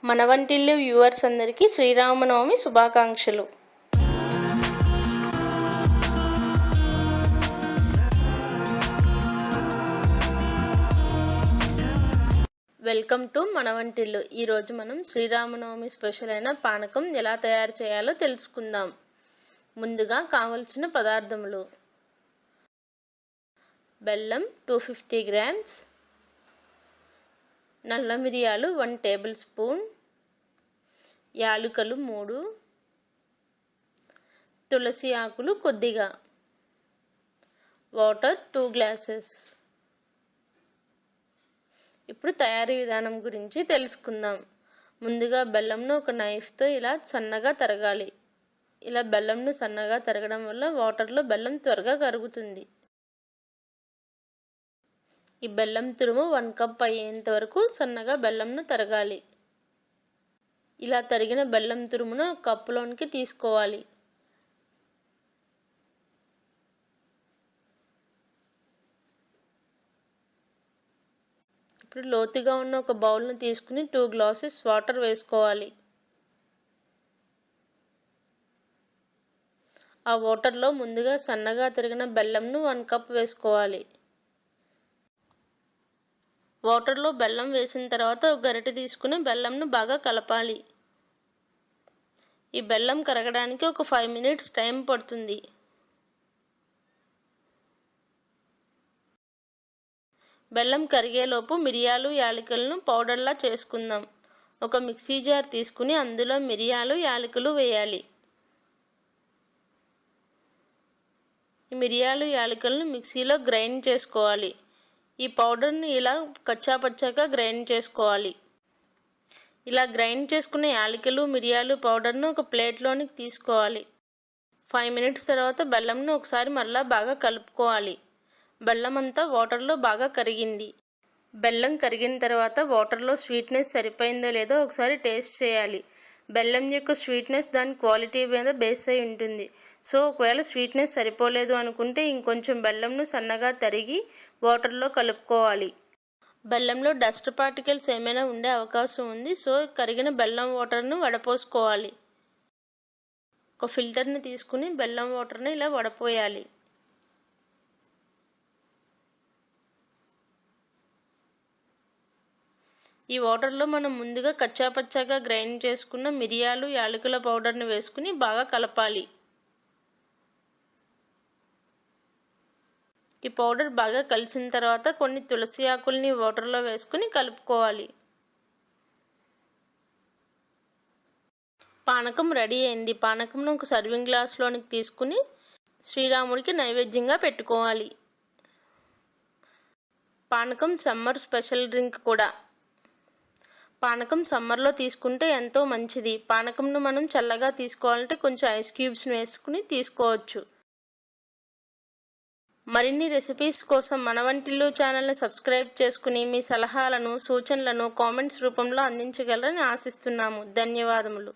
మన వంటిల్లు వ్యూవర్స్ అందరికీ శ్రీరామనవమి శుభాకాంక్షలు. వెల్కమ్ టు మన వంటిల్లు. ఈరోజు మనం శ్రీరామనవమి స్పెషల్ అయిన పానకం ఎలా తయారు చేయాలో తెలుసుకుందాం. ముందుగా కావలసిన పదార్థములు: బెల్లం 250 గ్రామ్స్, నల్ల మిరియాలు 1 టేబుల్ స్పూన్, యాలకులు 3, తులసి ఆకులు కొద్దిగా, వాటర్ 2 గ్లాసెస్. ఇప్పుడు తయారీ విధానం గురించి తెలుసుకుందాం. ముందుగా బెల్లంను ఒక నైఫ్తో ఇలా సన్నగా తరగాలి. ఇలా బెల్లంను సన్నగా తరగడం వల్ల వాటర్లో బెల్లం త్వరగా కరుగుతుంది. ఈ బెల్లం తురుము 1 కప్ అయ్యేంత వరకు సన్నగా బెల్లంను తరగాలి. ఇలా తరిగిన బెల్లం తురుమును ఒక కప్పులోనికి తీసుకోవాలి. ఇప్పుడు లోతుగా ఉన్న ఒక బౌల్ను తీసుకుని 2 గ్లాసెస్ వాటర్ వేసుకోవాలి. ఆ వాటర్లో ముందుగా సన్నగా తరిగిన బెల్లంను 1 కప్ వేసుకోవాలి. వాటర్లో బెల్లం వేసిన తర్వాత ఒక గరిటె తీసుకుని బెల్లంను బాగా కలపాలి. ఈ బెల్లం కరగడానికి ఒక 5 మినిట్స్ టైం పడుతుంది. బెల్లం కరిగేలోపు మిరియాలు యాలకులను పౌడర్లా చేసుకుందాం. ఒక మిక్సీ జార్ తీసుకుని అందులో మిరియాలు యాలకులు వేయాలి. ఈ మిరియాలు యాలకులను మిక్సీలో గ్రైండ్ చేసుకోవాలి. ఈ పౌడర్ని ఇలా కచ్చాపచ్చాగా గ్రైండ్ చేసుకోవాలి. ఇలా గ్రైండ్ చేసుకున్న యాలకులు మిరియాలు పౌడర్ను ఒక ప్లేట్లోనికి తీసుకోవాలి. 5 మినిట్స్ తర్వాత బెల్లంను ఒకసారి మరలా బాగా కలుపుకోవాలి. బెల్లం అంతా వాటర్లో బాగా కరిగింది. బెల్లం కరిగిన తర్వాత వాటర్లో స్వీట్నెస్ సరిపోయిందో లేదో ఒకసారి టేస్ట్ చేయాలి. బెల్లం యొక్క స్వీట్నెస్ దాని క్వాలిటీ మీద బేస్ అయి ఉంటుంది. సో ఒకవేళ స్వీట్నెస్ సరిపోలేదు అనుకుంటే ఇంకొంచెం బెల్లంను సన్నగా తరిగి వాటర్లో కలుపుకోవాలి. బెల్లంలో డస్ట్ పార్టికల్స్ ఏమైనా ఉండే అవకాశం ఉంది. సో కరిగిన బెల్లం వాటర్ను వడపోసుకోవాలి. ఒక ఫిల్టర్ని తీసుకుని బెల్లం వాటర్ని ఇలా వడపోయాలి. ఈ వాటర్లో మనం ముందుగా కచ్చాపచ్చాగా గ్రైండ్ చేసుకున్న మిరియాలు యాలకుల పౌడర్ని వేసుకుని బాగా కలపాలి. ఈ పౌడర్ బాగా కలిసిన తర్వాత కొన్ని తులసి ఆకుల్ని వాటర్లో వేసుకుని కలుపుకోవాలి. పానకం రెడీ అయింది. పానకంను ఒక సర్వింగ్ గ్లాస్లోనికి తీసుకుని శ్రీరాముడికి నైవేద్యంగా పెట్టుకోవాలి. పానకం సమ్మర్ స్పెషల్ డ్రింక్ కూడా. పానకం సమ్మర్లో తీసుకుంటే ఎంతో మంచిది. పానకంను మనం చల్లగా తీసుకోవాలంటే కొంచెం ఐస్ క్యూబ్స్ని వేసుకుని తీసుకోవచ్చు. మరిన్ని రెసిపీస్ కోసం మన వంటిల్లు ఛానల్ని సబ్స్క్రైబ్ చేసుకుని మీ సలహాలను సూచనలను కామెంట్స్ రూపంలో అందించగలరని ఆశిస్తున్నాము. ధన్యవాదములు.